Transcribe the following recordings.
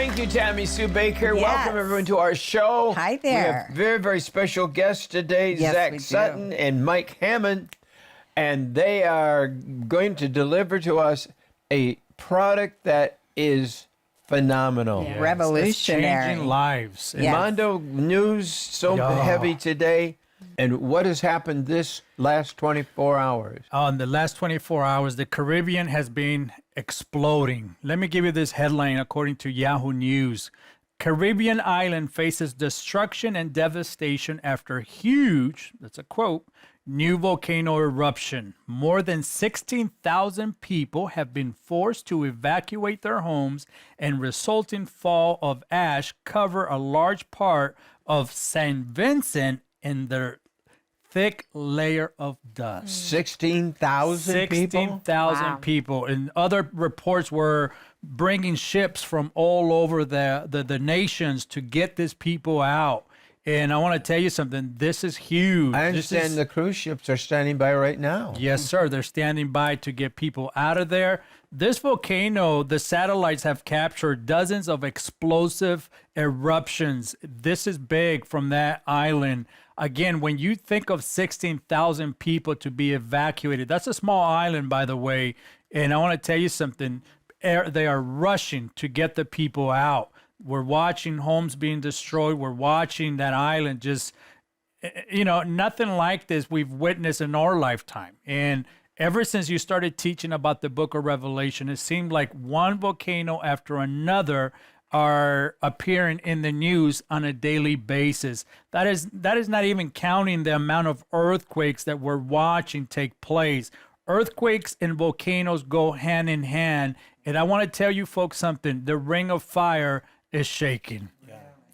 Thank you, Tammy Sue Bakker. Yes. Welcome, everyone, to our show. Hi there. We have very, very special guests today, Yes, we Zach do. Sutton and Mike Hammond, and they are going to deliver to us a product that is phenomenal. Yes. Revolutionary. Changing lives. Yes. Mondo news so heavy today. And what has happened this last 24 hours? In the last 24 hours, the Caribbean has been exploding. Let me give you this headline according to Yahoo News. Caribbean island faces destruction and devastation after huge, that's a quote, new volcano eruption. More than 16,000 people have been forced to evacuate their homes, and resulting fall of ash cover a large part of St. Vincent in their thick layer of dust. 16,000 people? 16,000 Wow. people. And other reports were bringing ships from all over the nations to get these people out. And I want to tell you something. This is huge. I This understand is- the cruise ships are standing by right now. Yes, sir. They're standing by to get people out of there. This volcano, the satellites have captured dozens of explosive eruptions. This is big from that island. Again, when you think of 16,000 people to be evacuated, that's a small island, by the way. And I want to tell you something. They are rushing to get the people out. We're watching homes being destroyed. We're watching that island just, nothing like this we've witnessed in our lifetime. And ever since you started teaching about the book of Revelation, it seemed like one volcano after another are appearing in the news on a daily basis. That is not even counting the amount of earthquakes that we're watching take place. Earthquakes and volcanoes go hand in hand. And I want to tell you folks something. The ring of fire is shaking.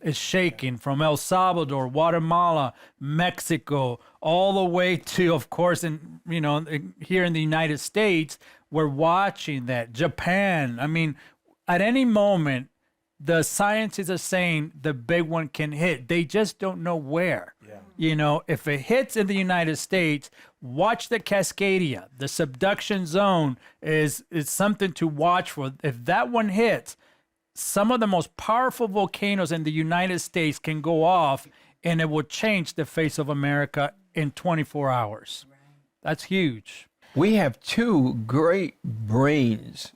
It's shaking from El Salvador, Guatemala, Mexico, all the way to, of course, here in the United States, we're watching that. Japan. I mean, at any moment, the scientists are saying the big one can hit. They just don't know where. Yeah. If it hits in the United States, watch the Cascadia. The subduction zone is something to watch for. If that one hits, some of the most powerful volcanoes in the United States can go off, and it will change the face of America in 24 hours. Right. That's huge. We have two great brains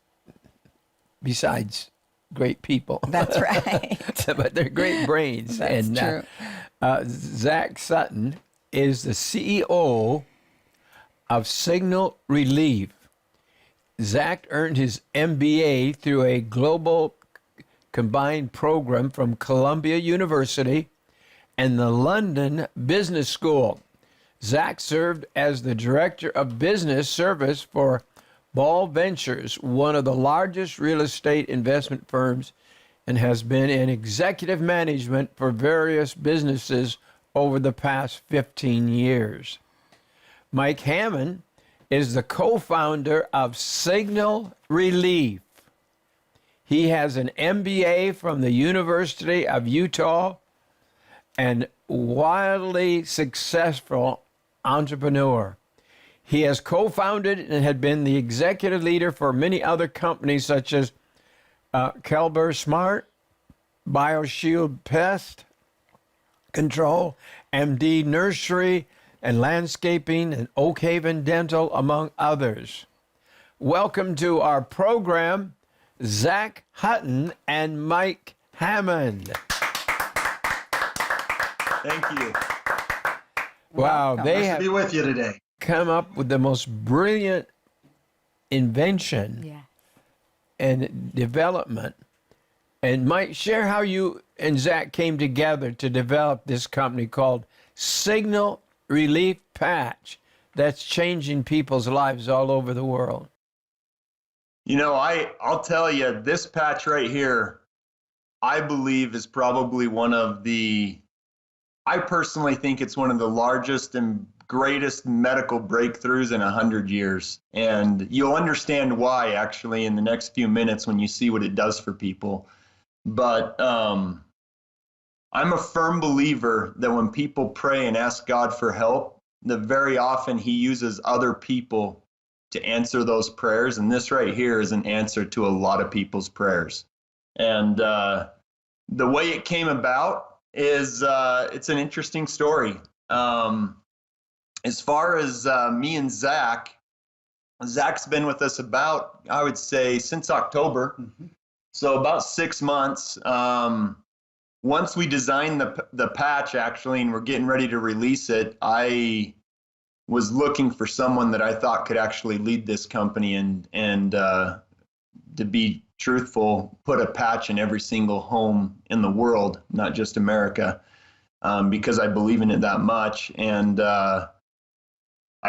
besides great people. That's right. But they're great brains. That's and true. Zach Sutton is the CEO of Signal Relief. Zach earned his MBA through a global combined program from Columbia University and the London Business School. Zach served as the Director of Business Service for Ball Ventures, one of the largest real estate investment firms, and has been in executive management for various businesses over the past 15 years. Mike Hammond is the co-founder of Signal Relief. He has an MBA from the University of Utah and wildly successful entrepreneur. He has co-founded and had been the executive leader for many other companies such as Kelber Smart, BioShield Pest Control, MD Nursery and Landscaping, and Oak Haven Dental, among others. Welcome to our program, Zach Hutton and Mike Hammond. Thank you. Wow, they Nice to have be with you today. come up with the most brilliant invention Yeah. and development. And Mike, share how you and Zach came together to develop this company called Signal Relief Patch that's changing people's lives all over the world. I'll tell you, this patch right here, I believe is probably I personally think it's one of the largest and greatest medical breakthroughs in 100 years. And you'll understand why, actually, in the next few minutes when you see what it does for people. But I'm a firm believer that when people pray and ask God for help, that very often he uses other people to answer those prayers. And this right here is an answer to a lot of people's prayers. And the way it came about is it's an interesting story. As far as me and Zach's been with us about, I would say, since October. Mm-hmm. So about 6 months. Once we designed the patch, actually, and we're getting ready to release it, I was looking for someone that I thought could actually lead this company and to be truthful, put a patch in every single home in the world, not just America, because I believe in it that much. And I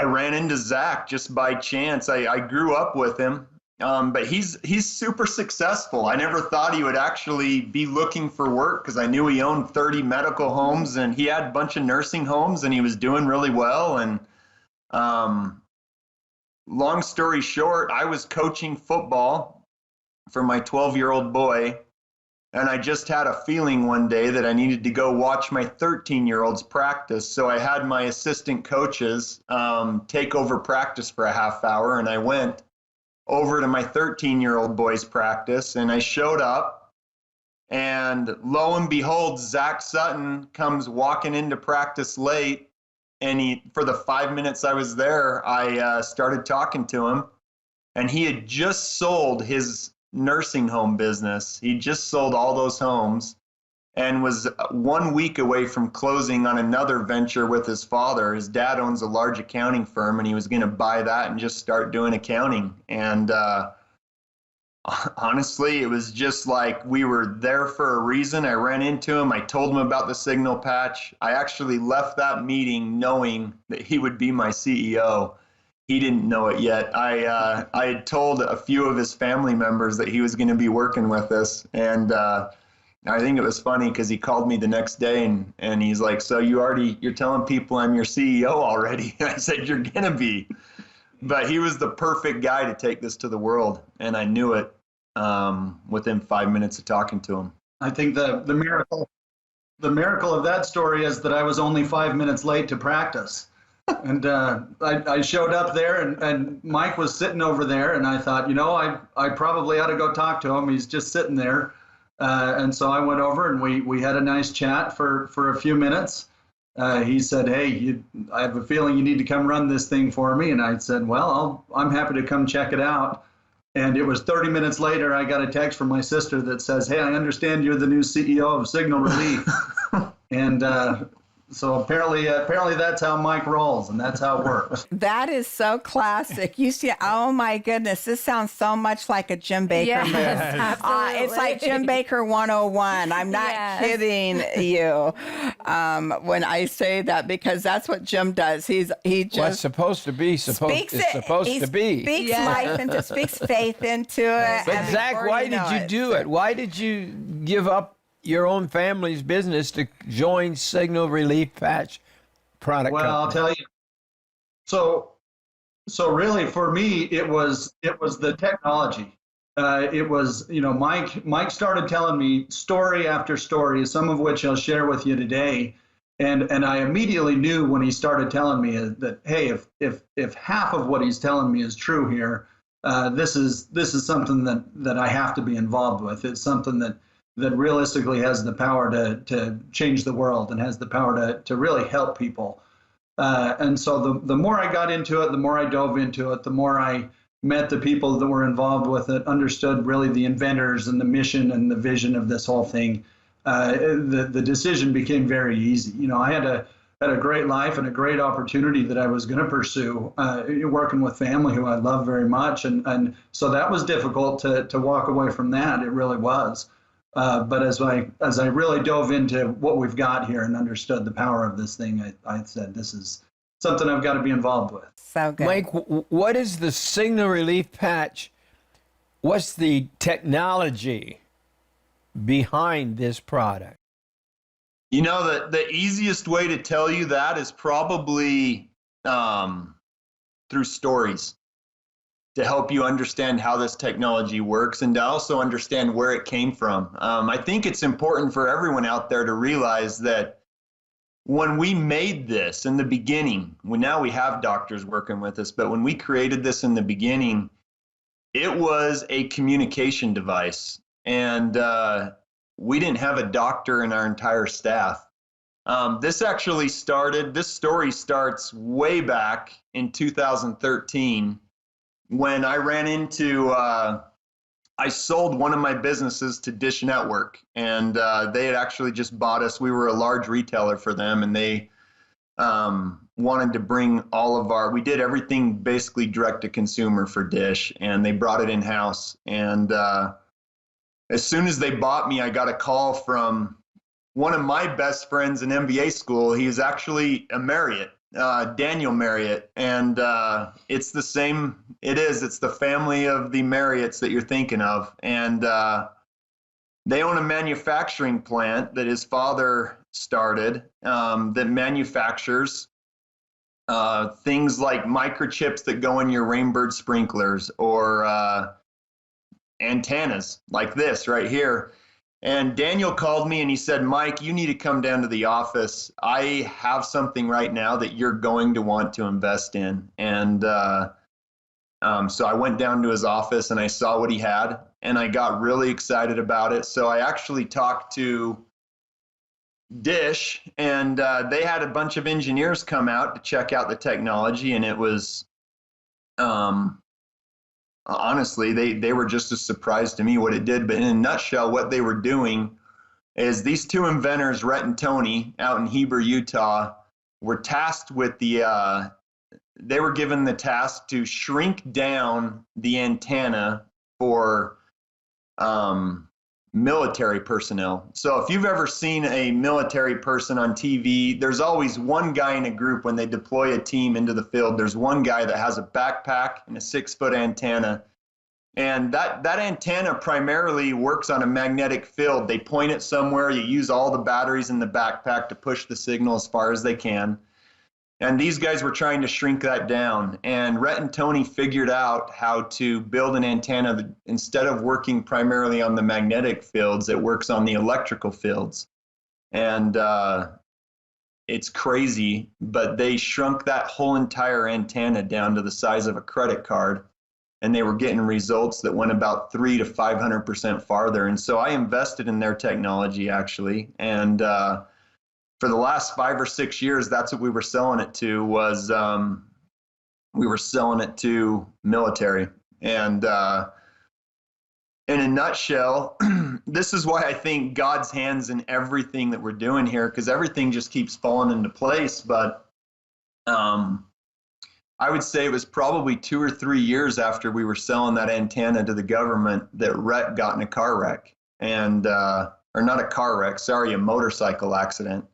ran into Zach just by chance. I grew up with him. But he's super successful. I never thought he would actually be looking for work because I knew he owned 30 medical homes and he had a bunch of nursing homes and he was doing really well. And long story short, I was coaching football for my 12-year-old boy, and I just had a feeling one day that I needed to go watch my 13-year-olds practice. So I had my assistant coaches take over practice for a half hour, and I went over to my 13-year-old boy's practice, and I showed up, and lo and behold, Zach Sutton comes walking into practice late, and for the 5 minutes I was there, I started talking to him, and he had just sold his nursing home business. He just sold all those homes and was 1 week away from closing on another venture with his father. His dad owns a large accounting firm, and he was going to buy that and just start doing accounting. And honestly, it was just like we were there for a reason. I ran into him. I told him about the signal patch. I actually left that meeting knowing that he would be my CEO. He didn't know it yet. I had told a few of his family members that he was going to be working with us. And I think it was funny because he called me the next day and he's like, so you're telling people I'm your CEO already? And I said, you're going to be. But he was the perfect guy to take this to the world. And I knew it within 5 minutes of talking to him. I think the miracle of that story is that I was only 5 minutes late to practice. And I showed up there and Mike was sitting over there, and I thought, I probably ought to go talk to him. He's just sitting there. And so I went over and we had a nice chat for a few minutes. He said, hey, I have a feeling you need to come run this thing for me. And I said, well, I'm happy to come check it out. And it was 30 minutes later, I got a text from my sister that says, hey, I understand you're the new CEO of Signal Relief. And so apparently that's how Mike rolls, and that's how it works. That is so classic. You see, oh my goodness, this sounds so much like a Jim Bakker movie. Absolutely. It's like Jim Bakker 101. I'm not kidding you when I say that, because that's what Jim does. He just What's supposed to be speaks life into, speaks faith into it. But Zach, why did you do it? Why did you give up your own family's business to join Signal Relief Patch product company? I'll tell you. So really for me, it was the technology. It was, Mike started telling me story after story, some of which I'll share with you today. And I immediately knew when he started telling me that, hey, if half of what he's telling me is true here, this is something that I have to be involved with. It's something that realistically has the power to change the world and has the power to really help people. And so the more I got into it, the more I dove into it, the more I met the people that were involved with it, understood really the inventors and the mission and the vision of this whole thing. The decision became very easy. I had a great life and a great opportunity that I was going to pursue, working with family who I love very much. And so that was difficult to walk away from that. It really was. But as I really dove into what we've got here and understood the power of this thing, I said, this is something I've got to be involved with. So good. Mike, what is the Signal Relief Patch? What's the technology behind this product? The easiest way to tell you that is probably through stories, to help you understand how this technology works and to also understand where it came from. I think it's important for everyone out there to realize that when we made this in the beginning, now we have doctors working with us, but when we created this in the beginning, it was a communication device. and we didn't have a doctor in our entire staff. This story starts way back in 2013 when I ran into, I sold one of my businesses to Dish Network, and they had actually just bought us. We were a large retailer for them, and they wanted to bring we did everything basically direct to consumer for Dish, and they brought it in-house. And as soon as they bought me, I got a call from one of my best friends in MBA school. He was actually a Marriott, Daniel Marriott, and it's the family of the Marriotts that you're thinking of. And they own a manufacturing plant that his father started that manufactures things like microchips that go in your Rainbird sprinklers, or antennas like this right here. And Daniel called me and he said, Mike, you need to come down to the office. I have something right now that you're going to want to invest in. And so I went down to his office and I saw what he had, and I got really excited about it. So I actually talked to Dish, and they had a bunch of engineers come out to check out the technology, and it was honestly, they were just a surprise to me what it did. But in a nutshell, what they were doing is these two inventors, Rhett and Tony, out in Heber, Utah, were tasked with they were given the task to shrink down the antenna for military personnel. So if you've ever seen a military person on TV, there's always one guy in a group when they deploy a team into the field. There's one guy that has a backpack and a 6-foot antenna. And that antenna primarily works on a magnetic field. They point it somewhere. You use all the batteries in the backpack to push the signal as far as they can. And these guys were trying to shrink that down. And Rhett and Tony figured out how to build an antenna that, instead of working primarily on the magnetic fields, it works on the electrical fields. And it's crazy, but they shrunk that whole entire antenna down to the size of a credit card. And they were getting results that went about 300 to 500% farther. And so I invested in their technology, actually. And for the last 5 or 6 years, that's what we were selling it to, was we were selling it to military. And in a nutshell, this is why I think God's hand's in everything that we're doing here, because everything just keeps falling into place. But I would say it was probably 2 or 3 years after we were selling that antenna to the government that Rhett got in a car wreck, and or not a car wreck, sorry, a motorcycle accident.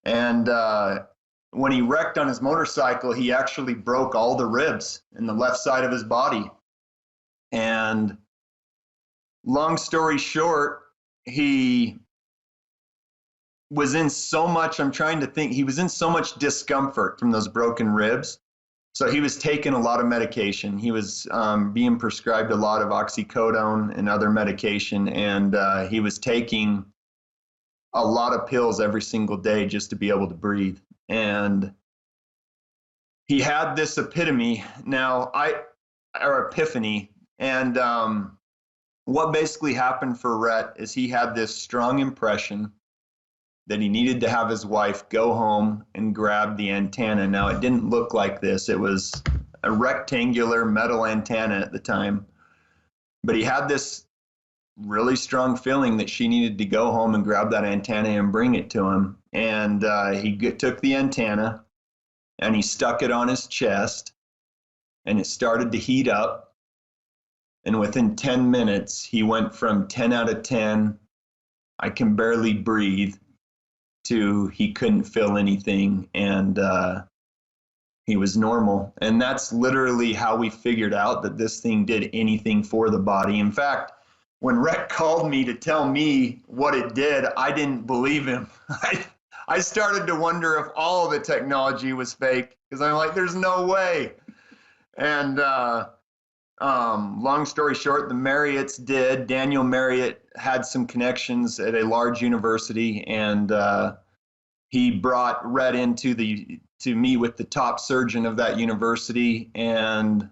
And when he wrecked on his motorcycle, he actually broke all the ribs in the left side of his body. And long story short, he was in so much, he was in so much discomfort from those broken ribs. So he was taking a lot of medication. He was being prescribed a lot of oxycodone and other medication, and he was taking a lot of pills every single day just to be able to breathe. And he had this epiphany. And what basically happened for Rhett is he had this strong impression that he needed to have his wife go home and grab the antenna. Now, it didn't look like this. It was a rectangular metal antenna at the time. But he had this really strong feeling that she needed to go home and grab that antenna and bring it to him. And he took the antenna and he stuck it on his chest, and it started to heat up. And within 10 minutes, he went from 10 out of 10, I can barely breathe, to he couldn't feel anything, and he was normal. And that's literally how we figured out that this thing did anything for the body. In fact, when Rhett called me to tell me what it did, I didn't believe him. I started to wonder if all of the technology was fake, because I'm like, there's no way. And long story short, the Marriotts did. Daniel Marriott had some connections at a large university, and he brought Rhett in to meet with the top surgeon of that university, and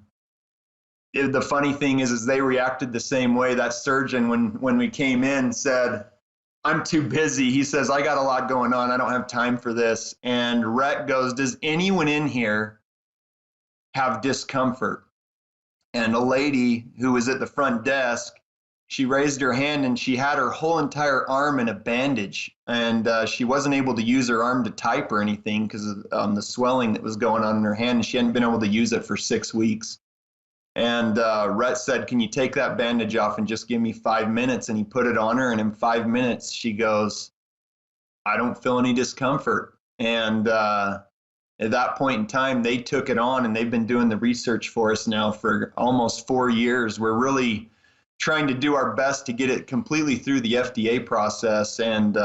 the funny thing is they reacted the same way. That surgeon, when we came in, said, "I'm too busy." He says, "I got a lot going on. I don't have time for this." And Rhett goes, "Does anyone in here have discomfort?" And a lady who was at the front desk, she raised her hand and she had her whole entire arm in a bandage. And she wasn't able to use her arm to type or anything because of the swelling that was going on in her hand. And she hadn't been able to use it for 6 weeks. And Rhett said, "Can you take that bandage off and just give me 5 minutes?" And he put it on her. And in 5 minutes, she goes, "I don't feel any discomfort." And at that point in time, they took it on, and they've been doing the research for us now for almost 4 years. We're really trying to do our best to get it completely through the FDA process. And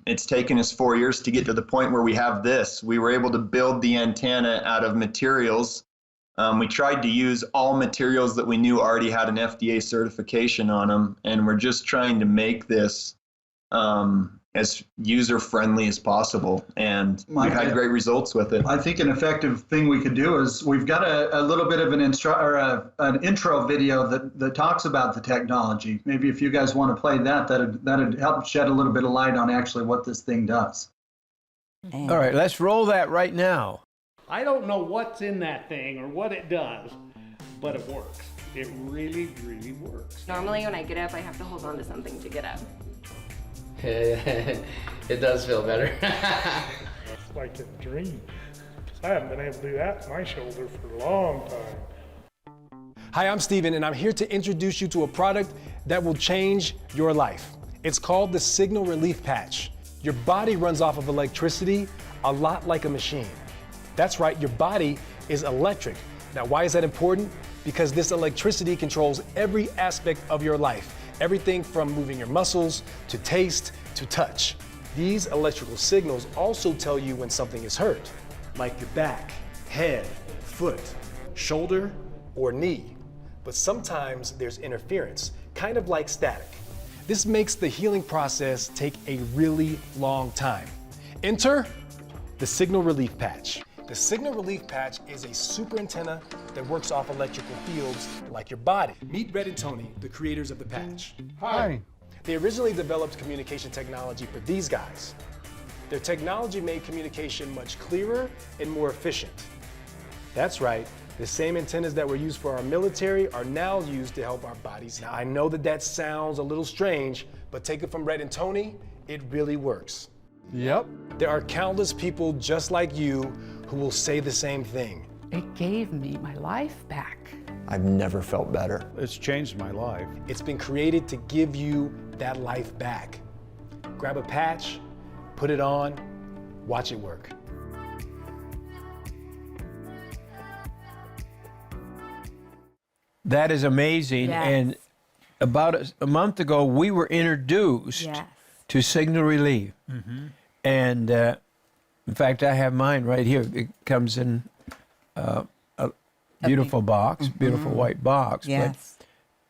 it's taken us 4 years to get to the point where we have this. We were able to build the antenna out of materials. We tried to use all materials that we knew already had an FDA certification on them. And we're just trying to make this as user-friendly as possible, and we've had great results with it. I think an effective thing we could do is we've got a little bit of an intro video that talks about the technology. Maybe if you guys want to play that'd help shed a little bit of light on actually what this thing does. All right, let's roll that right now. I don't know what's in that thing or what it does, but it works. It really, really works. Normally when I get up, I have to hold on to something to get up. It does feel better. It's like a dream. 'Cause I haven't been able to do that to my shoulder for a long time. Hi, I'm Steven, and I'm here to introduce you to a product that will change your life. It's called the Signal Relief Patch. Your body runs off of electricity a lot like a machine. That's right, your body is electric. Now, why is that important? Because this electricity controls every aspect of your life. Everything from moving your muscles, to taste, to touch. These electrical signals also tell you when something is hurt, like your back, head, foot, shoulder, or knee. But sometimes there's interference, kind of like static. This makes the healing process take a really long time. Enter the Signal Relief Patch. The Signal Relief Patch is a super antenna that works off electrical fields like your body. Meet Red and Tony, the creators of the patch. Hi. They originally developed communication technology for these guys. Their technology made communication much clearer and more efficient. That's right, the same antennas that were used for our military are now used to help our bodies. Now, I know that sounds a little strange, but take it from Red and Tony, it really works. Yep. There are countless people just like you who will say the same thing. It gave me my life back. I've never felt better. It's changed my life. It's been created to give you that life back. Grab a patch, put it on, watch it work. That is amazing. Yes. And about a month ago, we were introduced to Signal Relief. Mm-hmm. And in fact, I have mine right here. It comes in a beautiful box, beautiful white box. Yes.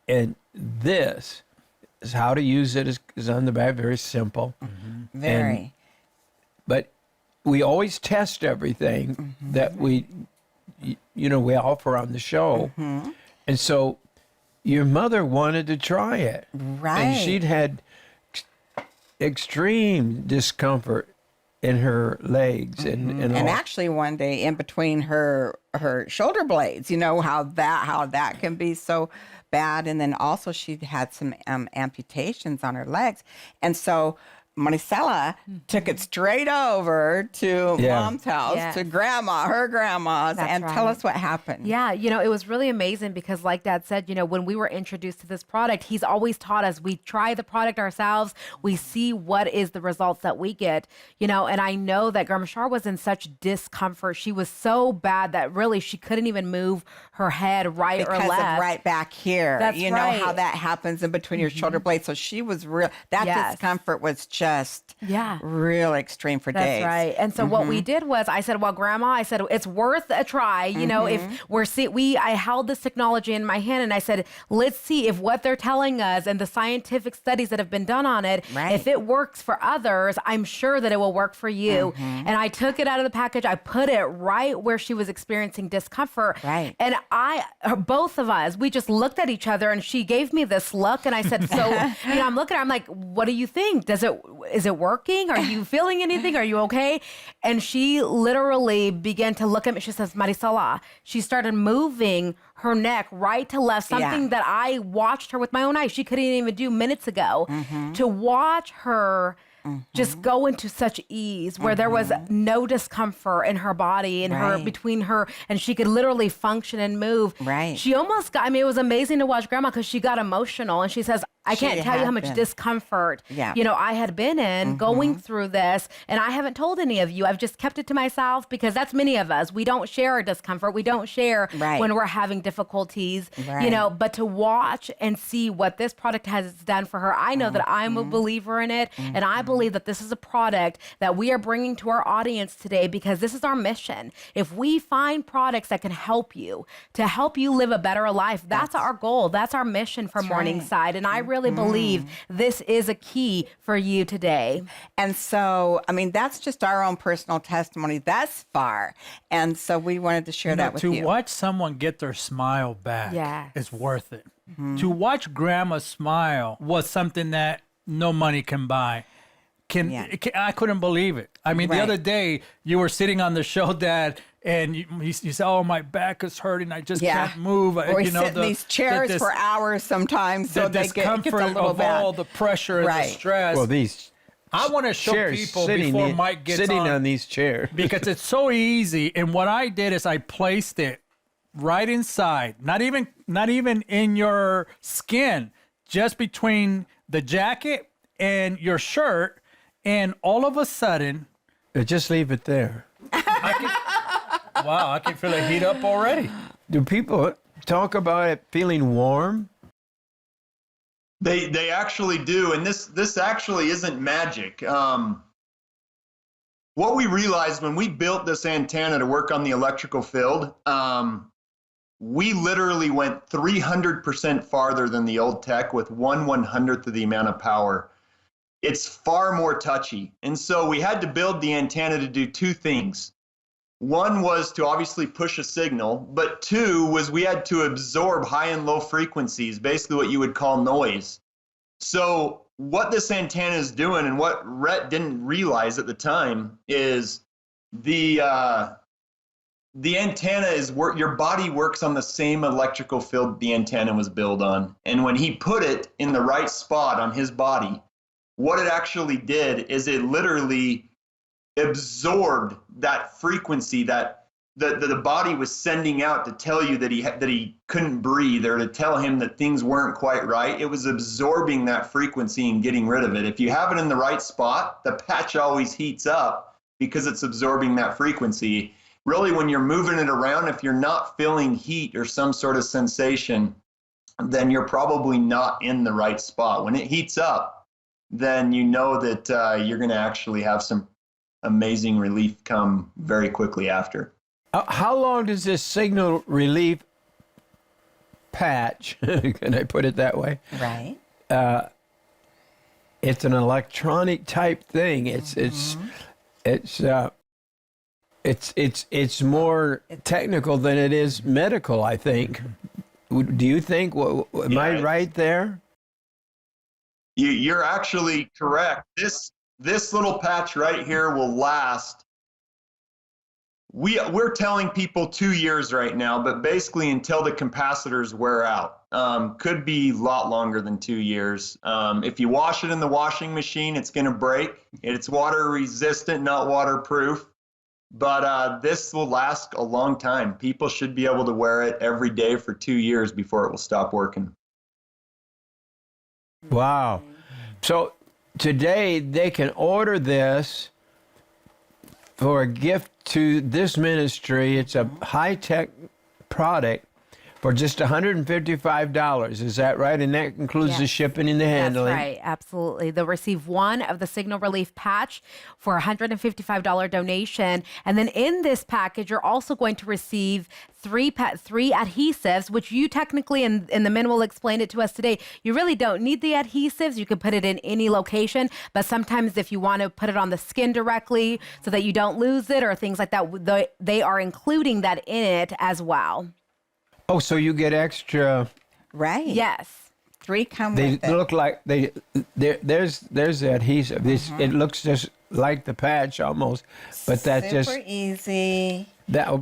And this is how to use it is on the back, very simple. Very. But we always test everything that we offer on the show. And so your mother wanted to try it. Right. And she'd had extreme discomfort in her legs and all. Actually one day in between her shoulder blades, you know how that can be so bad. And then also she had some amputations on her legs. And so Maricela took it straight over to Mom's house, to her grandma's, and tell us what happened. Yeah, it was really amazing because like Dad said, when we were introduced to this product, he's always taught us, we try the product ourselves, we see what is the results that we get, and I know that Grandma Shar was in such discomfort. She was so bad that really she couldn't even move her head right or left. Because of right back here. That's you know how that happens in between your shoulder blades. So she was that discomfort was just just Yeah. real extreme for That's days. right. And so what we did was I said, well, Grandma, I said, it's worth a try. You know, if I held this technology in my hand and I said, let's see if what they're telling us and the scientific studies that have been done on it, if it works for others, I'm sure that it will work for you. And I took it out of the package. I put it right where she was experiencing discomfort. Right. And both of us, we just looked at each other and she gave me this look and I said, so, you know, I'm looking at her, I'm like, what do you think? Is it working? Are you feeling anything? Are you okay? And she literally began to look at me. She says, Marisola, she started moving her neck right to left, something that I watched her with my own eyes. She couldn't even do minutes ago. To watch her just go into such ease where there was no discomfort in her body and her between her, and she could literally function and move. Right. She almost got, I mean, it was amazing to watch Grandma because she got emotional and she says, I can't tell you how much discomfort, you know, I had been in going through this. And I haven't told any of you. I've just kept it to myself because that's many of us. We don't share our discomfort. We don't share when we're having difficulties, you know, but to watch and see what this product has done for her, I know that I'm a believer in it. And I believe that this is a product that we are bringing to our audience today because this is our mission. If we find products that can help you, to help you live a better life, that's our goal. That's our mission for Morningside. And I really believe this is a key for you today. And so, I mean, that's just our own personal testimony thus far. And so we wanted to share that with you. To watch someone get their smile back is worth it. To watch Grandma smile was something that no money can buy. I couldn't believe it. I mean, the other day you were sitting on the show, Dad, and you said, "Oh, my back is hurting. I just can't move." Or we sit in these chairs for hours sometimes, so they get a little bad. All the pressure and the stress. Well, I want to show people before Mike gets sitting on these chairs because it's so easy. And what I did is I placed it right inside, not even in your skin, just between the jacket and your shirt. And all of a sudden, just leave it there. I can feel it heat up already. Do people talk about it feeling warm? They actually do, and this actually isn't magic. What we realized when we built this antenna to work on the electrical field, we literally went 300% farther than the old tech with 1/100th of the amount of power. It's far more touchy. And so we had to build the antenna to do two things. One was to obviously push a signal, but two was we had to absorb high and low frequencies, basically what you would call noise. So what this antenna is doing and what Rhett didn't realize at the time is the antenna is your body works on the same electrical field the antenna was built on. And when he put it in the right spot on his body, what it actually did is it literally absorbed that frequency that the body was sending out to tell you that he couldn't breathe or to tell him that things weren't quite right. It was absorbing that frequency and getting rid of it. If you have it in the right spot, the patch always heats up because it's absorbing that frequency. Really, when you're moving it around, if you're not feeling heat or some sort of sensation, then you're probably not in the right spot. When it heats up, then you know that you're going to actually have some amazing relief come very quickly after. How long does this signal relief patch, can I put it that way? Right. It's an electronic type thing. It's more technical than it is medical, I think. Do you think? Am I right there? You're actually correct. This little patch right here will last. We're telling people 2 years right now, but basically until the capacitors wear out. Could be a lot longer than 2 years. If you wash it in the washing machine, it's going to break. It's water resistant, not waterproof. But this will last a long time. People should be able to wear it every day for 2 years before it will stop working. Wow. So today they can order this for a gift to this ministry. It's a high-tech product for just $155. Is that right? And that includes the Yes. shipping and the handling. That's right, absolutely. They'll receive one of the Signal Relief patch for a $155 donation. And then in this package, you're also going to receive three adhesives, which you technically, and the men will explain it to us today, you really don't need the adhesives. You can put it in any location, but sometimes if you want to put it on the skin directly so that you don't lose it or things like that, they are including that in it as well. Oh, so you get extra. Right. Yes. 3 come They with it. look like there's the adhesive. It looks just like the patch almost, but that's Super just easy. that.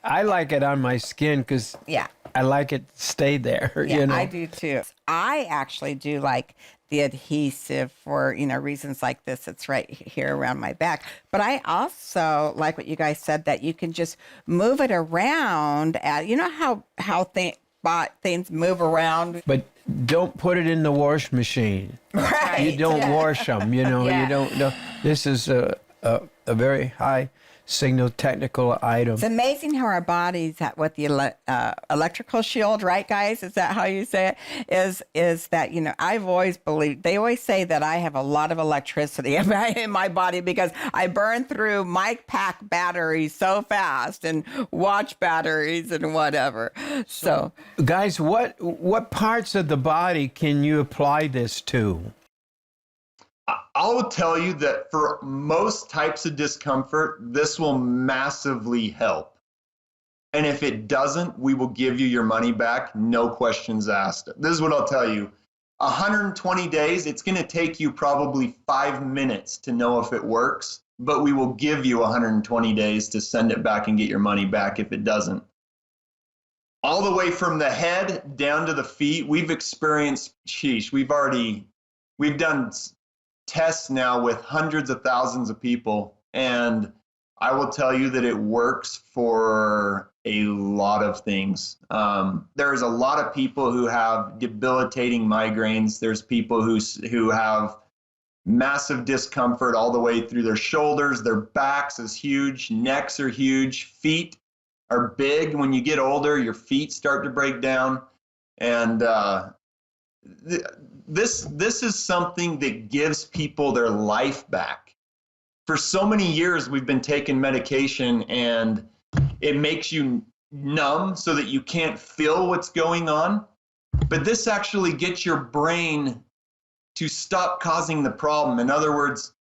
I like it on my skin because Yeah. I like it to stay there. Yeah, you know? I do too. I actually do like the adhesive for, reasons like this. It's right here around my back. But I also like what you guys said, that you can just move it around. How things move around. But don't put it in the wash machine. Right. You don't wash them. Yeah. You don't know. This is a very high signal technical item. It's amazing how our bodies, with the electrical shield, right, guys? Is that how you say it? Is that, I've always believed, they always say that I have a lot of electricity in my body because I burn through mic pack batteries so fast and watch batteries and whatever. So Guys, what parts of the body can you apply this to? I'll tell you that for most types of discomfort, this will massively help. And if it doesn't, we will give you your money back, no questions asked. This is what I'll tell you. 120 days, it's going to take you probably 5 minutes to know if it works, but we will give you 120 days to send it back and get your money back if it doesn't. All the way from the head down to the feet, we've experienced, we've done tests now with hundreds of thousands of people, and I will tell you that it works for a lot of things. There's a lot of people who have debilitating migraines. There's people who have massive discomfort all the way through their shoulders. Their backs is huge, necks are huge, feet are big. When you get older, your feet start to break down, and this is something that gives people their life back. For so many years, we've been taking medication and it makes you numb so that you can't feel what's going on. But this actually gets your brain to stop causing the problem. In other words,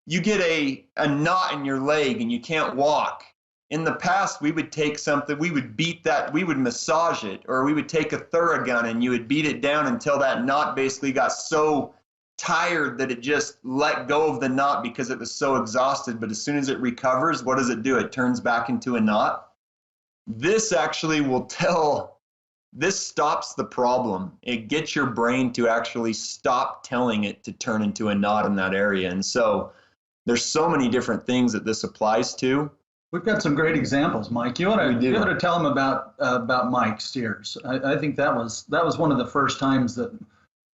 you get a knot in your leg and you can't walk. In the past, we would take something, we would beat that, we would massage it, or we would take a Theragun and you would beat it down until that knot basically got so tired that it just let go of the knot because it was so exhausted. But as soon as it recovers, what does it do? It turns back into a knot. This actually this stops the problem. It gets your brain to actually stop telling it to turn into a knot in that area. And so there's so many different things that this applies to. We've got some great examples, Mike. You ought to tell them about Mike Steers. I think that was one of the first times that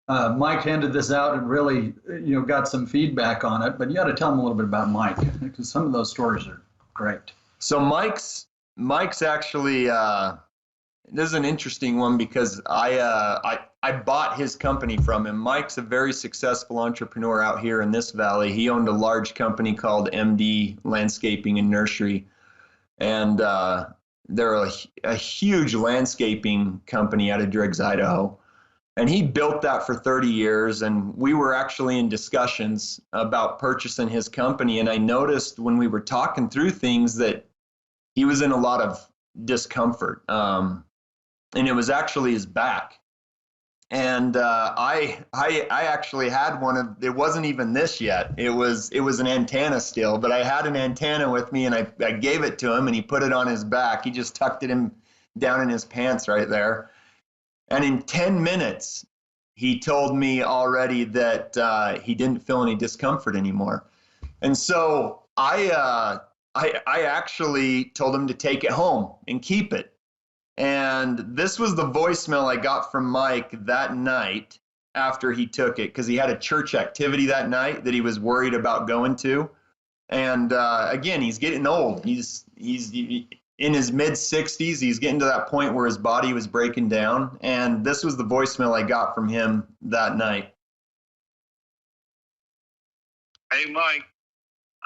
Mike handed this out and really got some feedback on it. But you ought to tell them a little bit about Mike, because some of those stories are great. So Mike's actually this is an interesting one because I bought his company from him. Mike's a very successful entrepreneur out here in this valley. He owned a large company called MD Landscaping and Nursery, and they're a huge landscaping company out of Driggs, Idaho. And he built that for 30 years, and we were actually in discussions about purchasing his company. And I noticed when we were talking through things that he was in a lot of discomfort, and it was actually his back. And I actually had one of, it wasn't even this yet. It was an antenna still, but I had an antenna with me, and I gave it to him, and he put it on his back. He just tucked it down in his pants right there. And in 10 minutes, he told me already that he didn't feel any discomfort anymore. And so I actually told him to take it home and keep it. And this was the voicemail I got from Mike that night after he took it, because he had a church activity that night that he was worried about going to. And again, he's getting old. He's in his mid-60s. He's getting to that point where his body was breaking down. And this was the voicemail I got from him that night. Hey, Mike,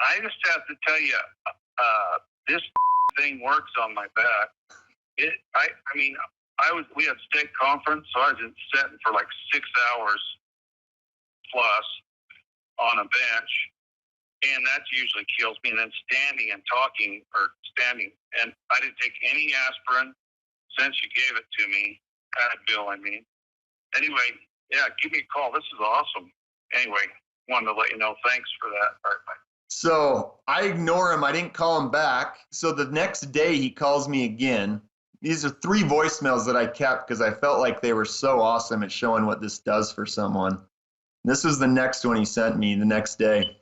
I just have to tell you, this thing works on my back. We had state conference, so I was sitting for like 6 hours plus on a bench, and that usually kills me. And then standing and talking, and I didn't take any aspirin since you gave it to me, Advil, I mean. Anyway, yeah, give me a call. This is awesome. Anyway, wanted to let you know. Thanks for that. All right, bye. So I ignore him. I didn't call him back. So the next day he calls me again. These are 3 voicemails that I kept because I felt like they were so awesome at showing what this does for someone. This was the next one he sent me the next day.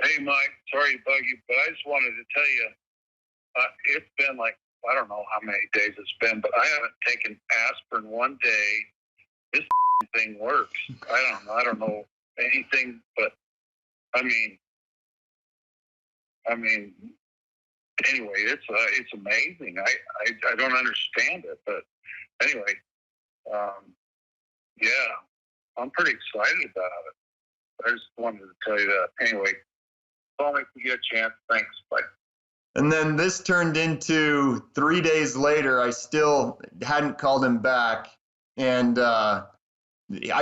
Hey, Mike, sorry to bug you, but I just wanted to tell you, it's been like, I don't know how many days it's been, but I haven't taken aspirin one day. This thing works. I don't know anything, but I mean, anyway, it's amazing. I don't understand it, but anyway, yeah, I'm pretty excited about it. I just wanted to tell you that. Anyway, call me if you get a chance. Thanks. Bye. And then this turned into 3 days later. I still hadn't called him back, and I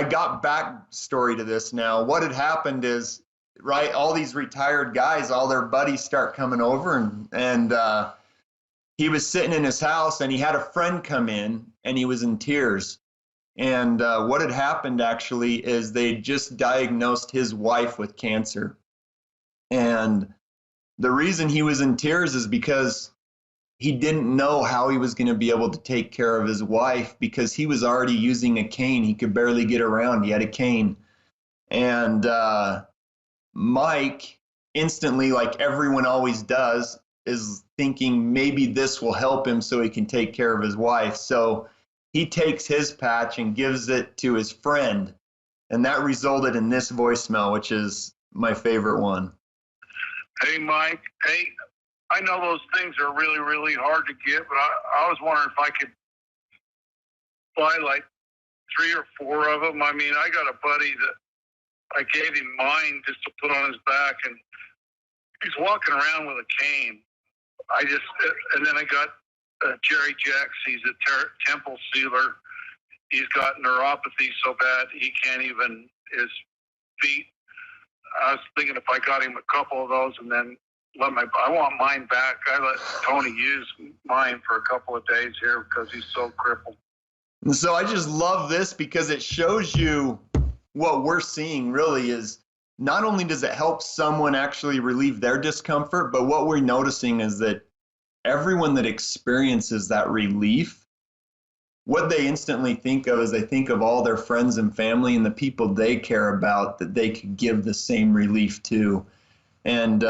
got backstory to this now. What had happened is, right, all these retired guys, all their buddies start coming over, and he was sitting in his house, and he had a friend come in, and he was in tears. And what had happened actually is they just diagnosed his wife with cancer. And the reason he was in tears is because he didn't know how he was going to be able to take care of his wife, because he was already using a cane. He could barely get around. He had a cane. And Mike, instantly, like everyone always does, is thinking maybe this will help him so he can take care of his wife. So he takes his patch and gives it to his friend. And that resulted in this voicemail, which is my favorite one. Hey, Mike. Hey, I know those things are really, really hard to get, but I was wondering if I could buy like 3 or 4 of them. I mean, I got a buddy that I gave him mine just to put on his back, and he's walking around with a cane. And then I got Jerry Jacks. He's a temple sealer. He's got neuropathy so bad he can't even, his feet. I was thinking if I got him a couple of those and then I want mine back. I let Tony use mine for a couple of days here because he's so crippled. And so I just love this because it shows you what we're seeing really is not only does it help someone actually relieve their discomfort, but what we're noticing is that everyone that experiences that relief, what they instantly think of is they think of all their friends and family and the people they care about that they could give the same relief to. And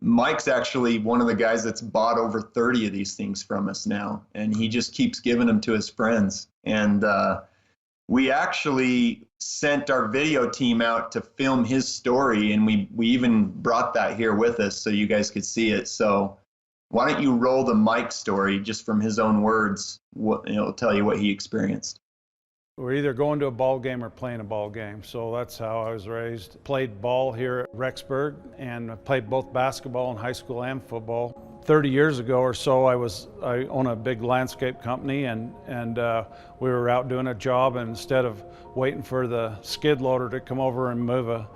Mike's actually one of the guys that's bought over 30 of these things from us now, and he just keeps giving them to his friends. And we actually sent our video team out to film his story, and we even brought that here with us so you guys could see it. So why don't you roll the Mike story just from his own words? It'll tell you what he experienced. We're either going to a ball game or playing a ball game. So that's how I was raised. Played ball here at Rexburg and played both basketball in high school and football. 30 years ago or so, I own a big landscape company, and we were out doing a job, and instead of waiting for the skid loader to come over and move a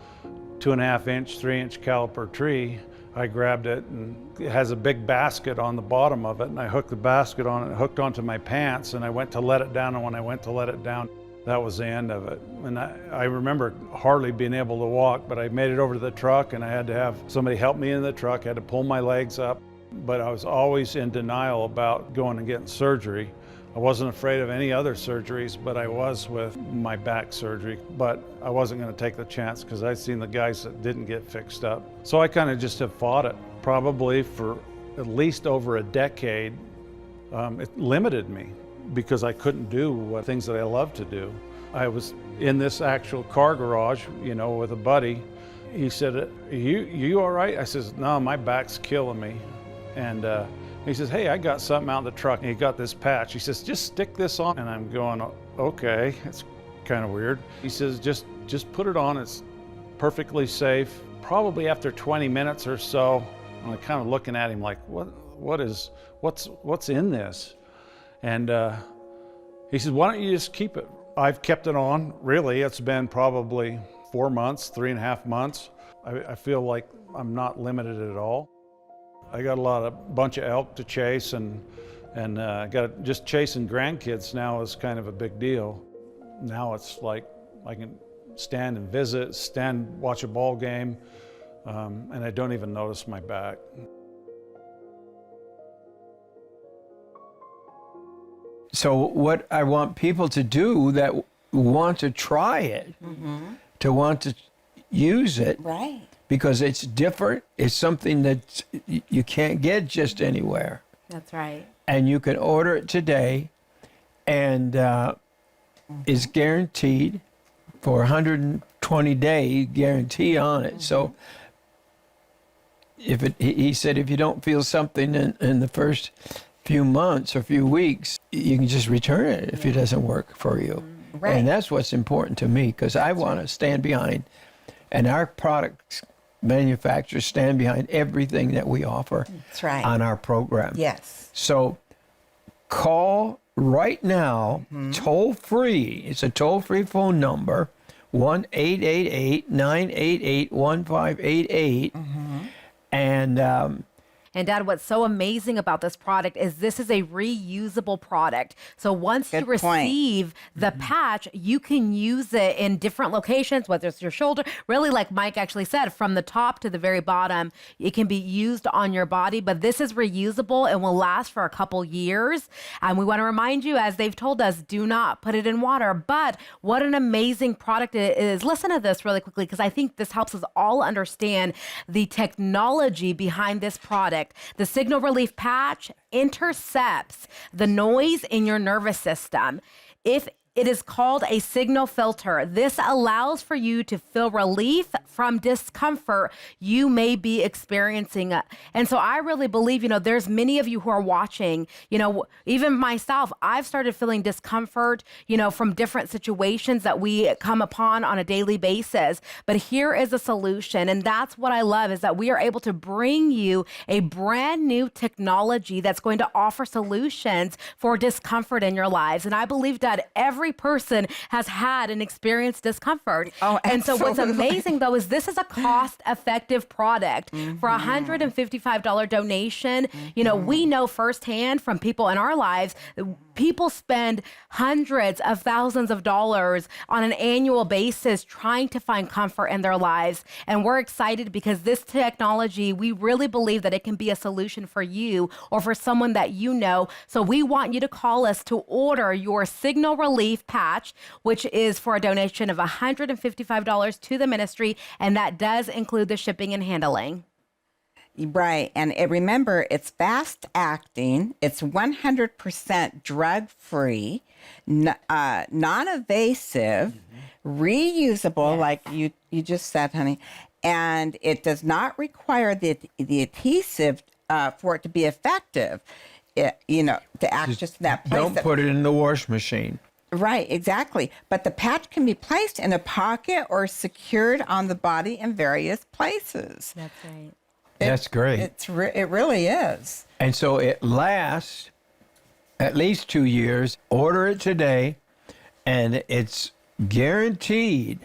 2.5-inch, 3-inch caliper tree, I grabbed it, and it has a big basket on the bottom of it, and I hooked the basket on it, hooked onto my pants, and I went to let it down, and when I went to let it down, that was the end of it. And I remember hardly being able to walk, but I made it over to the truck, and I had to have somebody help me in the truck. I had to pull my legs up, but I was always in denial about going and getting surgery. I wasn't afraid of any other surgeries, but I was with my back surgery. But I wasn't going to take the chance because I'd seen the guys that didn't get fixed up. So I kind of just have fought it. Probably for at least over a decade, it limited me because I couldn't do things that I love to do. I was in this actual car garage, with a buddy. He said, you all right? I says, no, my back's killing me. And He says, hey, I got something out in the truck, and he got this patch. He says, just stick this on. And I'm going, okay, it's kind of weird. He says, just put it on, it's perfectly safe. Probably after 20 minutes or so, I'm kind of looking at him like, what's in this? And he says, why don't you just keep it? I've kept it on, really. It's been probably 4 months, 3.5 months. I feel like I'm not limited at all. I got a bunch of elk to chase, and just chasing grandkids now is kind of a big deal. Now it's like I can stand and visit, watch a ball game, and I don't even notice my back. So what I want people to do that want to try it, to want to use it, Right. because it's different. It's something that you can't get just anywhere. That's right. And you can order it today, and it's guaranteed for 120-day guarantee on it. So he said, if you don't feel something in the first few months or few weeks, you can just return it if it doesn't work for you. Right. And that's what's important to me, because I want to stand behind, and our products manufacturers stand behind everything that we offer That's right. on our program. Yes. So call right now, toll free. It's a toll free phone number, 1-888-988-1588. And Dad, what's so amazing about this product is this is a reusable product. So once you receive the patch, you can use it in different locations, whether it's your shoulder, really like Mike actually said, from the top to the very bottom, it can be used on your body, but this is reusable and will last for a couple years. And we want to remind you, as they've told us, do not put it in water, but what an amazing product it is. Listen to this really quickly, because I think this helps us all understand the technology behind this product. The Signal Relief Patch intercepts the noise in your nervous system. It is called a signal filter. This allows for you to feel relief from discomfort you may be experiencing. And so I really believe, there's many of you who are watching, even myself, I've started feeling discomfort, from different situations that we come upon on a daily basis. But here is a solution. And that's what I love, is that we are able to bring you a brand new technology that's going to offer solutions for discomfort in your lives. And I believe that every person has had and experienced discomfort. Oh, and so what's absolutely. amazing though is this is a cost-effective product. For a $155 donation. We know firsthand from people in our lives, people spend hundreds of thousands of dollars on an annual basis trying to find comfort in their lives. And we're excited because this technology, we really believe that it can be a solution for you or for someone that you know. So we want you to call us to order your Signal Relief Patch, which is for a donation of $155 to the ministry. And that does include the shipping and handling. Right. And remember, it's fast acting. It's 100% drug free, non-evasive, reusable, like you just said, honey. And it does not require the adhesive for it to be effective, to act just in that place. Don't put it in the wash machine. Right, exactly. But the patch can be placed in a pocket or secured on the body in various places. That's right. That's great. It really is. And so it lasts at least 2 years. Order it today, and it's guaranteed.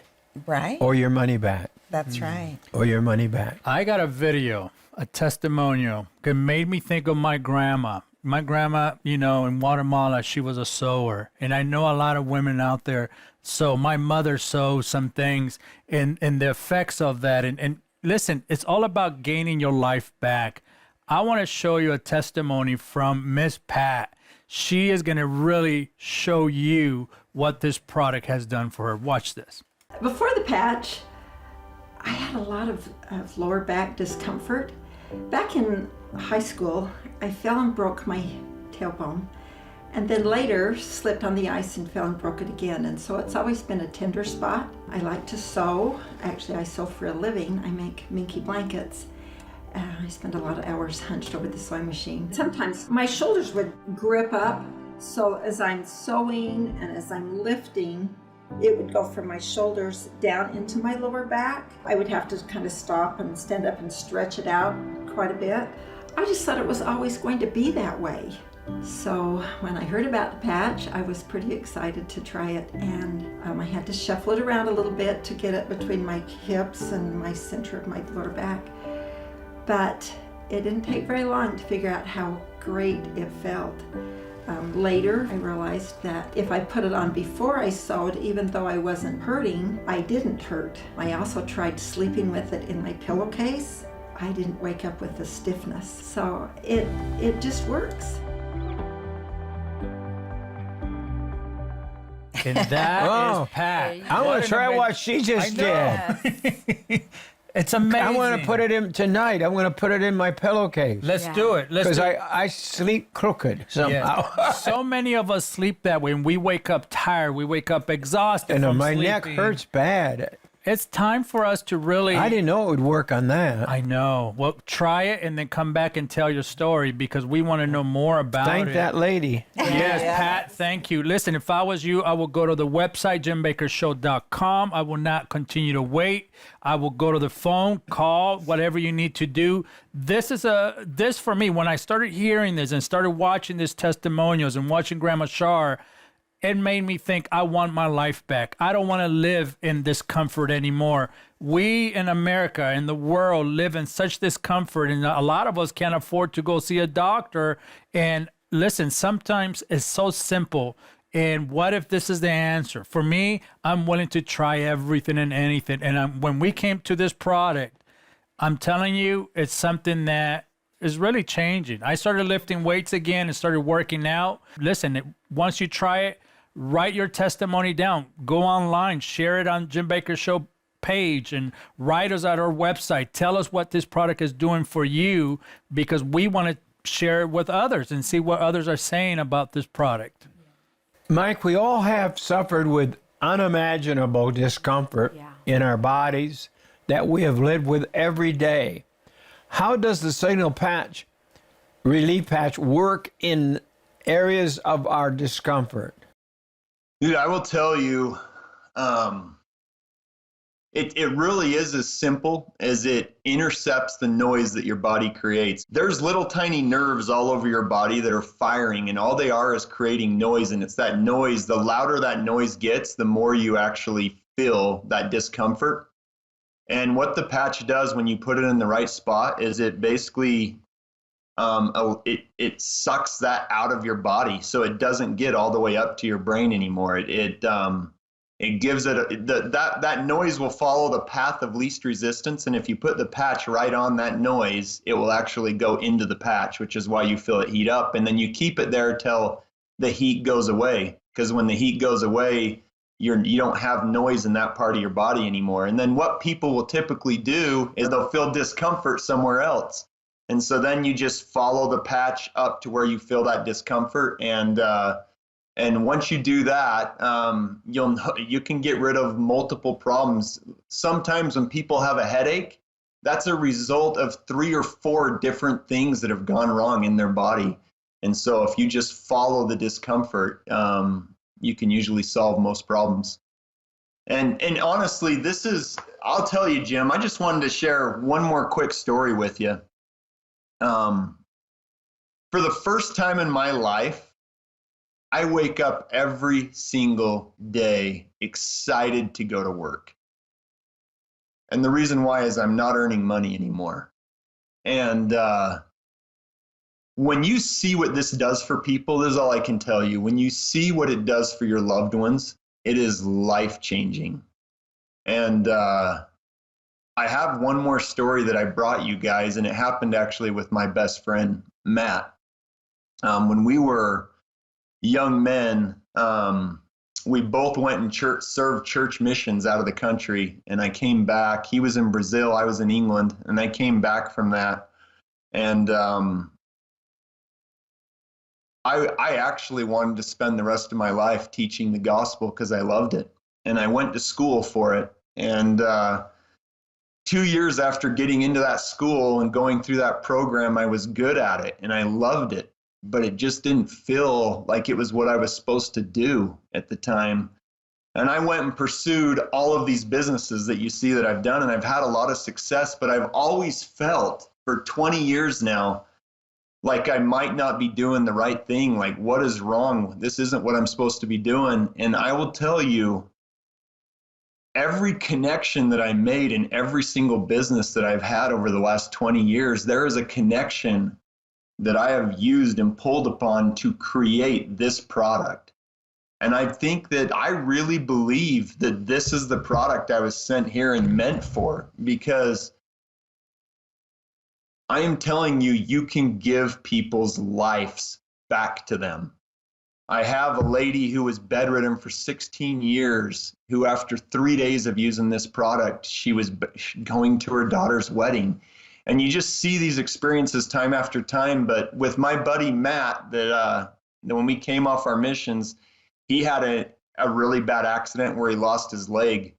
Right. Or your money back. That's right. Or your money back. I got a video, a testimonial. It made me think of my grandma. My grandma, in Guatemala, she was a sewer. And I know a lot of women out there sew. My mother sews some things, and the effects of that. And listen, it's all about gaining your life back. I want to show you a testimony from Miss Pat. She is going to really show you what this product has done for her. Watch this. Before the patch, I had a lot of lower back discomfort. Back in high school, I fell and broke my tailbone, and then later slipped on the ice and fell and broke it again. And so it's always been a tender spot. I like to sew. Actually, I sew for a living. I make minky blankets. I spent a lot of hours hunched over the sewing machine. Sometimes my shoulders would grip up, so as I'm sewing and as I'm lifting, it would go from my shoulders down into my lower back. I would have to kind of stop and stand up and stretch it out quite a bit. I just thought it was always going to be that way. So when I heard about the patch, I was pretty excited to try it, and I had to shuffle it around a little bit to get it between my hips and my center of my lower back. But it didn't take very long to figure out how great it felt. Later, I realized that if I put it on before I sewed, even though I wasn't hurting, I didn't hurt. I also tried sleeping with it in my pillowcase. I didn't wake up with the stiffness. So it just works. And that is Pat. I want to try what she just did. It's amazing. I want to put it in tonight. I'm going to put it in my pillowcase. Let's do it. Because I sleep crooked somehow. Yeah. So many of us sleep that way. When we wake up tired, we wake up exhausted. And from my sleeping. neck hurts bad. It's time for us to really... I didn't know it would work on that. I know. Well, try it and then come back and tell your story because we want to know more about it. Thank that lady. Yes, Pat, thank you. Listen, if I was you, I would go to the website, jimbakkershow.com. I will not continue to wait. I will go to the phone, call, whatever you need to do. This for me, when I started hearing this and started watching these testimonials and watching Grandma Shar, it made me think I want my life back. I don't want to live in discomfort anymore. We in America, in the world, live in such discomfort, and a lot of us can't afford to go see a doctor. And listen, sometimes it's so simple. And what if this is the answer? For me, I'm willing to try everything and anything. And when we came to this product, I'm telling you, it's something that is really changing. I started lifting weights again and started working out. Listen, once you try it, write your testimony down. Go online, share it on Jim Bakker Show page, and write us at our website. Tell us what this product is doing for you, because we want to share it with others and see what others are saying about this product. Mike, we all have suffered with unimaginable discomfort in our bodies that we have lived with every day. How does the Signal Patch, Relief Patch, work in areas of our discomfort? Dude, I will tell you, it really is as simple as it intercepts the noise that your body creates. There's little tiny nerves all over your body that are firing, and all they are is creating noise. And it's that noise, the louder that noise gets, the more you actually feel that discomfort. And what the patch does when you put it in the right spot is it basically it sucks that out of your body, so it doesn't get all the way up to your brain anymore. It gives it that noise will follow the path of least resistance, and if you put the patch right on that noise, it will actually go into the patch, which is why you feel it heat up, and then you keep it there till the heat goes away, because when the heat goes away, you don't have noise in that part of your body anymore. And then what people will typically do is they'll feel discomfort somewhere else. And so then you just follow the patch up to where you feel that discomfort. And once you do that, you can get rid of multiple problems. Sometimes when people have a headache, that's a result of 3 or 4 different things that have gone wrong in their body. And so if you just follow the discomfort, you can usually solve most problems. And honestly, I'll tell you, Jim, I just wanted to share one more quick story with you. For the first time in my life, I wake up every single day excited to go to work. And the reason why is I'm not earning money anymore. And when you see what this does for people, this is all I can tell you. When you see what it does for your loved ones, it is life-changing. And I have one more story that I brought you guys, and it happened actually with my best friend, Matt. When we were young men, we both went and served church missions out of the country, and I came back. He was in Brazil, I was in England, and I came back from that. And I actually wanted to spend the rest of my life teaching the gospel because I loved it. And I went to school for it. And 2 years after getting into that school and going through that program, I was good at it and I loved it, but it just didn't feel like it was what I was supposed to do at the time. And I went and pursued all of these businesses that you see that I've done, and I've had a lot of success, but I've always felt for 20 years now like I might not be doing the right thing. Like, what is wrong? This isn't what I'm supposed to be doing. And I will tell you, every connection that I made in every single business that I've had over the last 20 years, there is a connection that I have used and pulled upon to create this product. And I think that I really believe that this is the product I was sent here and meant for, because I am telling you, you can give people's lives back to them. I have a lady who was bedridden for 16 years, who after 3 days of using this product, she was going to her daughter's wedding. And you just see these experiences time after time. But with my buddy Matt, that when we came off our missions, he had a really bad accident where he lost his leg,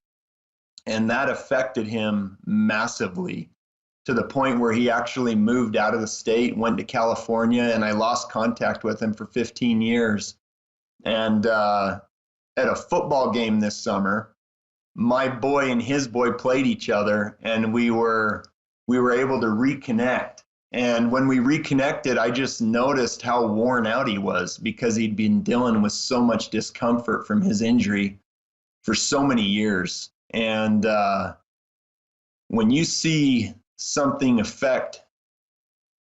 and that affected him massively to the point where he actually moved out of the state, went to California, and I lost contact with him for 15 years. And at a football game this summer, my boy and his boy played each other, and we were able to reconnect. And when we reconnected, I just noticed how worn out he was, because he'd been dealing with so much discomfort from his injury for so many years. And when you see something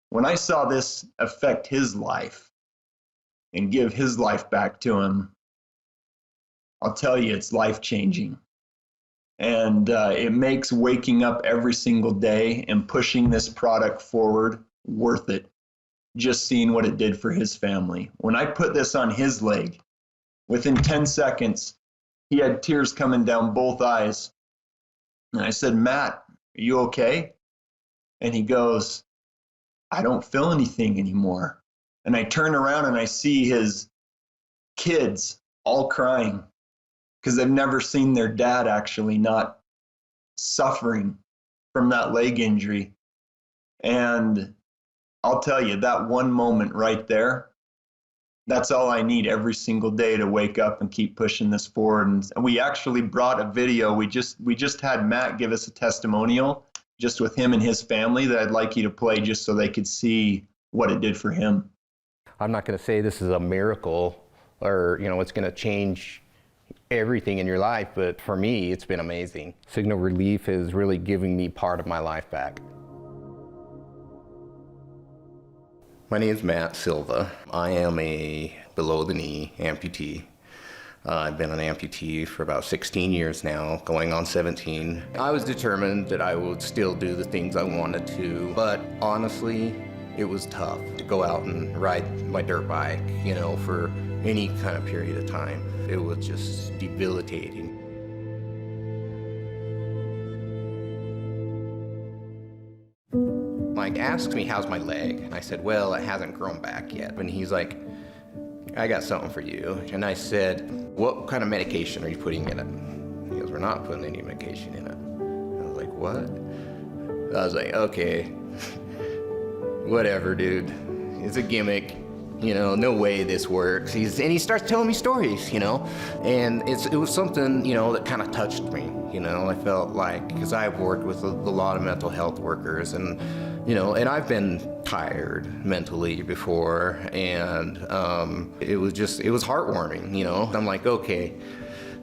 when I saw this affect his life and give his life back to him, I'll tell you, it's life-changing. And it makes waking up every single day and pushing this product forward worth it, just seeing what it did for his family. When I put this on his leg, within 10 seconds, he had tears coming down both eyes. And I said, Matt, are you okay? And he goes, I don't feel anything anymore. And I turn around and I see his kids all crying, because they've never seen their dad actually not suffering from that leg injury. And I'll tell you, that one moment right there, that's all I need every single day to wake up and keep pushing this forward. And we actually brought a video. We just had Matt give us a testimonial just with him and his family that I'd like you to play, just so they could see what it did for him. I'm not going to say this is a miracle or, it's going to change everything in your life, but for me, it's been amazing. Signal Relief is really giving me part of my life back. My name is Matt Silva. I am a below-the-knee amputee. I've been an amputee for about 16 years now, going on 17. I was determined that I would still do the things I wanted to, but honestly, it was tough to go out and ride my dirt bike, for any kind of period of time. It was just debilitating. Mike asked me, how's my leg? And I said, well, it hasn't grown back yet. And he's like, I got something for you. And I said, what kind of medication are you putting in it? He goes, we're not putting any medication in it. I was like, what? I was like, okay, whatever, dude. It's a gimmick. No way this works. And he starts telling me stories, and it was something, that kind of touched me. I felt like, because I've worked with a lot of mental health workers, and, and I've been tired mentally before, and it was heartwarming, I'm like, okay,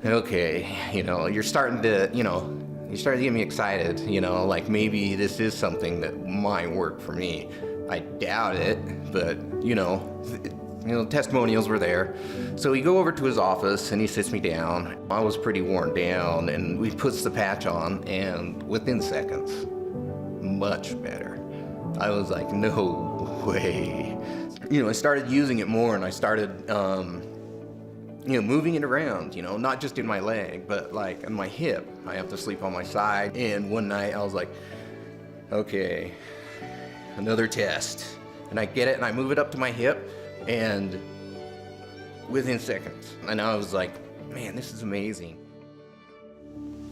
you're starting to get me excited, like maybe this is something that might work for me. I doubt it, but testimonials were there. So we go over to his office and he sits me down. I was pretty worn down, and he puts the patch on, and within seconds, much better. I was like, no way. I started using it more, and I started, moving it around, not just in my leg, but like in my hip. I have to sleep on my side. And one night I was like, okay, another test. And I get it, and I move it up to my hip, and within seconds. And I was like, man, this is amazing.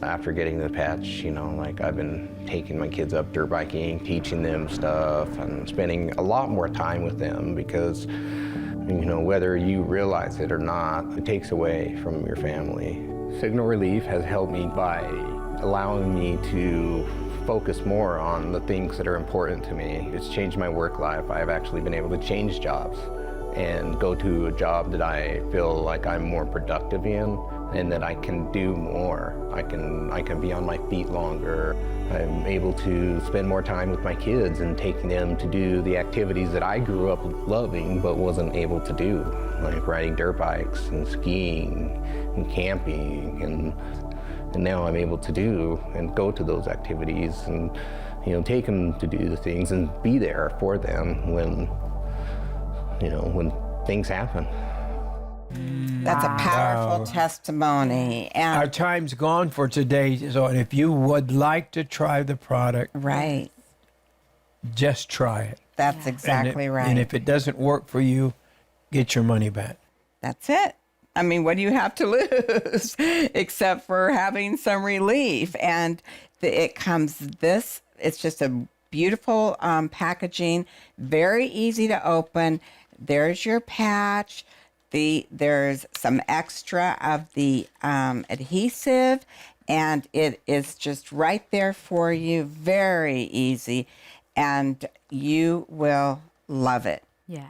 After getting the patch, you know, like I've been taking my kids up dirt biking, teaching them stuff, and spending a lot more time with them because, you know, whether you realize it or not, it takes away from your family. Signal Relief has helped me by allowing me to focus more on the things that are important to me. It's changed my work life. I've actually been able to change jobs and go to a job that I feel like I'm more productive in and that I can do more. I can be on my feet longer. I'm able to spend more time with my kids and taking them to do the activities that I grew up loving but wasn't able to do, like riding dirt bikes and skiing and camping, and now I'm able to do and go to those activities and, you know, take them to do the things and be there for them when, you know, when things happen. That's a powerful testimony. And our time's gone for today. So if you would like to try the product, right, just try it. That's exactly right. And if it doesn't work for you, get your money back. That's it. I mean, what do you have to lose except for having some relief? And it comes this, it's just a beautiful packaging, very easy to open. There's your patch. There's some extra of the adhesive, and it is just right there for you, very easy, and you will love it. Yes.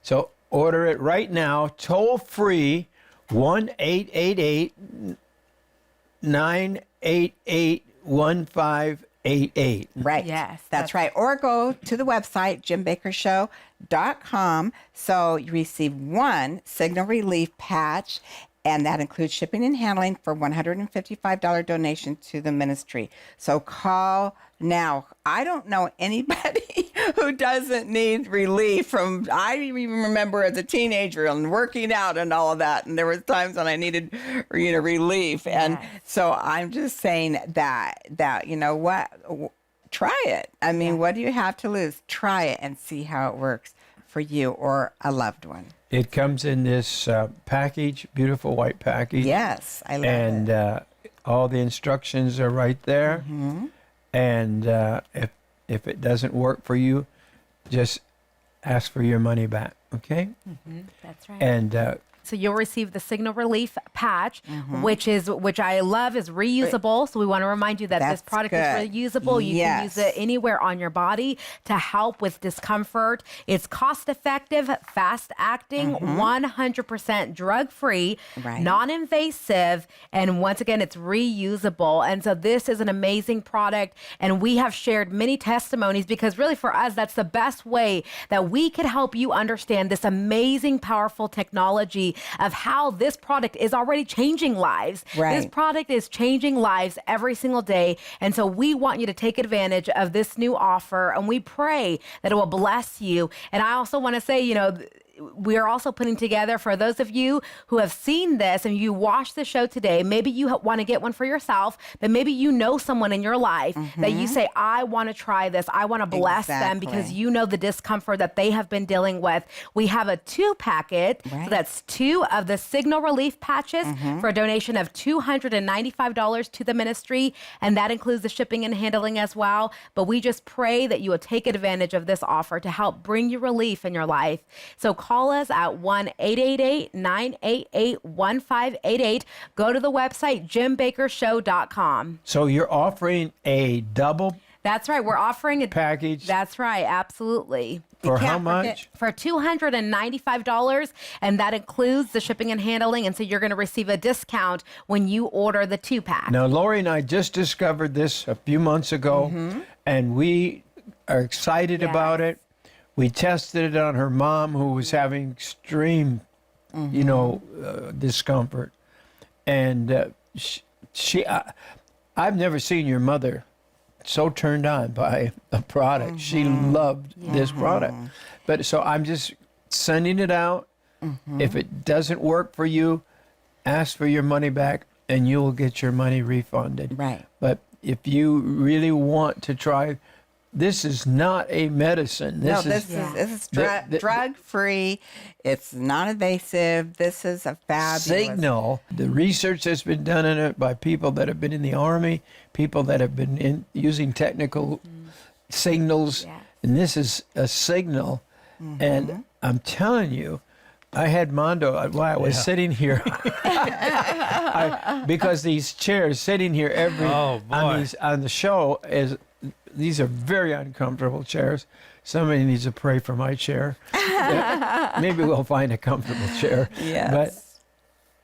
So order it right now, toll free, 1-888-988-1588. Right. Yes. That's right. Or go to the website, jimbakkershow.com. So you receive one Signal Relief patch, and that includes shipping and handling for $155 donation to the ministry. So call now. I don't know anybody who doesn't need relief from, I even remember as a teenager and working out and all of that. And there was times when I needed, you know, relief. And so I'm just saying that, you know what, try it. I mean, what do you have to lose? Try it and see how it works for you or a loved one. It comes in this package, beautiful white package. Yes, I love it. And all the instructions are right there. Mm-hmm. And if it doesn't work for you, just ask for your money back, okay? Mm-hmm. That's right. And so you'll receive the Signal Relief patch, which I love is reusable. So we want to remind you that this product is reusable. You can use it anywhere on your body to help with discomfort. It's cost effective, fast acting, 100% drug free, non-invasive, and once again, it's reusable. And so this is an amazing product. And we have shared many testimonies because really for us, that's the best way that we could help you understand this amazing, powerful technology of how this product is already changing lives. Right. This product is changing lives every single day. And so we want you to take advantage of this new offer, and we pray that it will bless you. And I also want to say, you know, we are also putting together for those of you who have seen this and you watch the show today, maybe you want to get one for yourself, but maybe you know someone in your life that you say, I want to try this. I want to bless them because you know the discomfort that they have been dealing with. We have a 2-packet. So that's 2 of the Signal Relief patches for a donation of $295 to the ministry. And that includes the shipping and handling as well. But we just pray that you will take advantage of this offer to help bring you relief in your life. So call us at 1-888-988-1588. Go to the website, jimbakkershow.com. so you're offering a double That's right. We're offering a package. That's right. Absolutely. For how much? For $295, and that includes the shipping and handling. And so you're going to receive a discount when you order the 2-pack. Now, Lori and I just discovered this a few months ago, and we are excited about it. We tested it on her mom, who was having extreme, you know, discomfort. And I've never seen your mother so turned on by a product. She loved this product. But so I'm just sending it out. If it doesn't work for you, ask for your money back and you will get your money refunded. Right. But if you really want to try this is not a medicine. This is drug free. It's non-invasive. This is a fabulous signal. The research that's been done in it by people that have been in the Army, people that have been using technical signals, and this is a signal. And I'm telling you, I had Mondo while I was sitting here, because these chairs sitting here on the show these are very uncomfortable chairs. Somebody needs to pray for my chair. Maybe we'll find a comfortable chair. Yes. But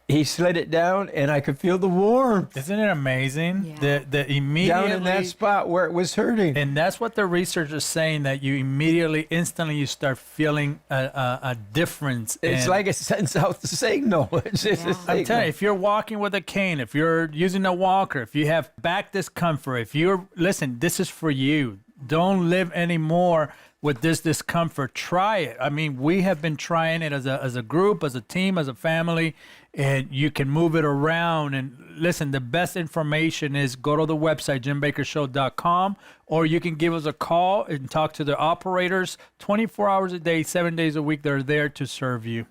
he slid it down, and I could feel the warmth. Isn't it amazing? The immediately down in that spot where it was hurting. And that's what the research is saying, that you instantly you start feeling a difference. It's like it sends out the signal. It's just a signal. I'm telling you, if you're walking with a cane, if you're using a walker, if you have back discomfort, listen, this is for you. Don't live anymore with this discomfort. Try it. I mean, we have been trying it as a group, as a team, as a family, and you can move it around. And listen, the best information is go to the website, jimbakkershow.com, or you can give us a call and talk to the operators 24 hours a day, 7 days a week. They're there to serve you.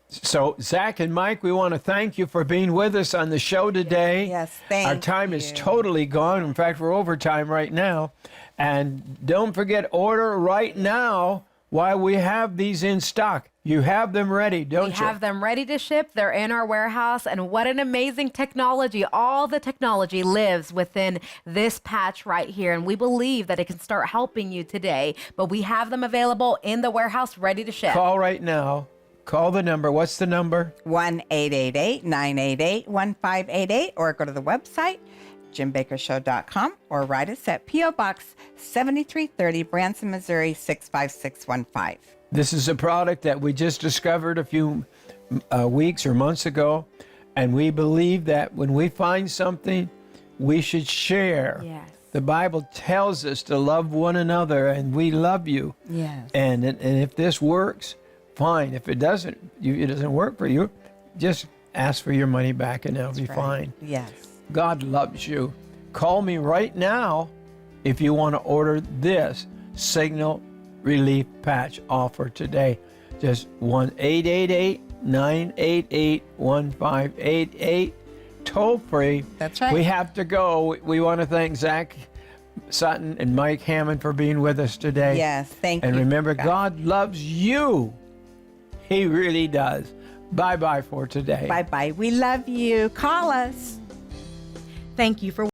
So, Zach and Mike, we want to thank you for being with us on the show today. Yes, thank you. Our time is totally gone. In fact, we're over time right now. And don't forget, order right now while we have these in stock. You have them ready, don't you? We have them ready to ship. They're in our warehouse. And what an amazing technology. All the technology lives within this patch right here. And we believe that it can start helping you today. But we have them available in the warehouse, ready to ship. Call right now. Call the number. What's the number? 1-888-988-1588, or go to the website, jimbakkershow.com, or write us at P.O. Box 7330, Branson, Missouri 65615. This is a product that we just discovered a few weeks or months ago, and we believe that when we find something, we should share. Yes. The Bible tells us to love one another, and we love you. Yes. And if this works, fine. If it doesn't work for you, just ask for your money back, and it'll be fine. Yes. God loves you. Call me right now if you want to order this Signal Relief Patch offer today. Just 1-888-988-1588. Toll free. That's right. We have to go. We want to thank Zach Sutton and Mike Hammond for being with us today. Yes, thank you. And remember, God loves you. He really does. Bye-bye for today. Bye-bye. We love you. Call us. Thank you for